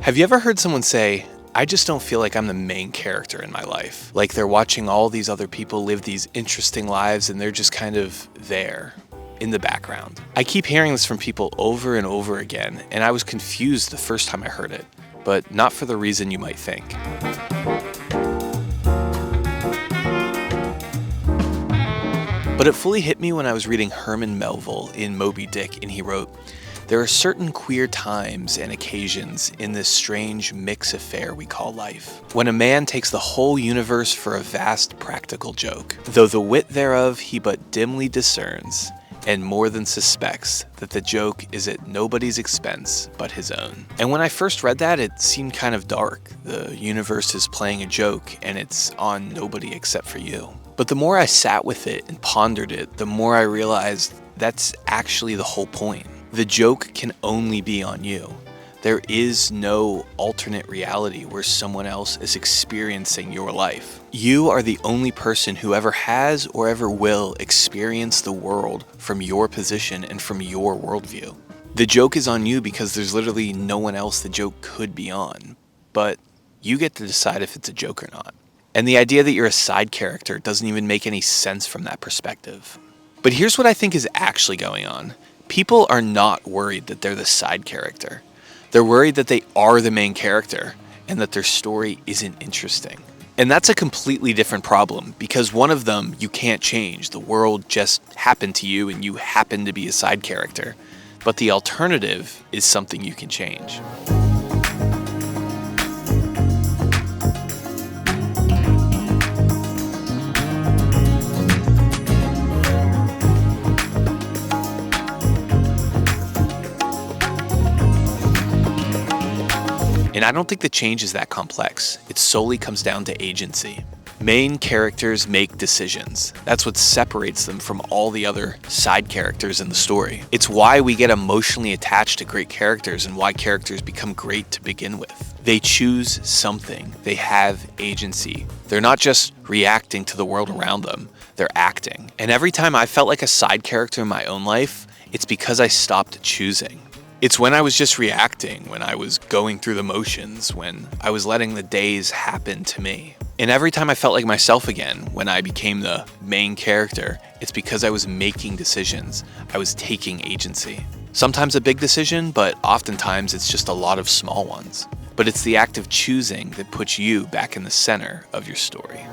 Have you ever heard someone say, I just don't feel like I'm the main character in my life? Like they're watching all these other people live these interesting lives and they're just kind of there in the background. I keep hearing this from people over and over again, and I was confused the first time I heard it, but not for the reason you might think. But it fully hit me when I was reading Herman Melville in Moby Dick, and he wrote, "There are certain queer times and occasions in this strange mix affair we call life, when a man takes the whole universe for a vast practical joke, though the wit thereof he but dimly discerns, and more than suspects that the joke is at nobody's expense but his own." And when I first read that, it seemed kind of dark. The universe is playing a joke, and it's on nobody except for you. But the more I sat with it and pondered it, the more I realized that's actually the whole point. The joke can only be on you. There is no alternate reality where someone else is experiencing your life. You are the only person who ever has or ever will experience the world from your position and from your worldview. The joke is on you because there's literally no one else the joke could be on, but you get to decide if it's a joke or not. And the idea that you're a side character doesn't even make any sense from that perspective. But here's what I think is actually going on. People are not worried that they're the side character. They're worried that they are the main character and that their story isn't interesting. And that's a completely different problem, because one of them you can't change. The world just happened to you and you happen to be a side character. But the alternative is something you can change. And I don't think the change is that complex. It solely comes down to agency. Main characters make decisions. That's what separates them from all the other side characters in the story. It's why we get emotionally attached to great characters and why characters become great to begin with. They choose something. They have agency. They're not just reacting to the world around them. They're acting. And every time I felt like a side character in my own life, it's because I stopped choosing. It's when I was just reacting, when I was going through the motions, when I was letting the days happen to me. And every time I felt like myself again, when I became the main character, it's because I was making decisions. I was taking agency. Sometimes a big decision, but oftentimes it's just a lot of small ones. But it's the act of choosing that puts you back in the center of your story.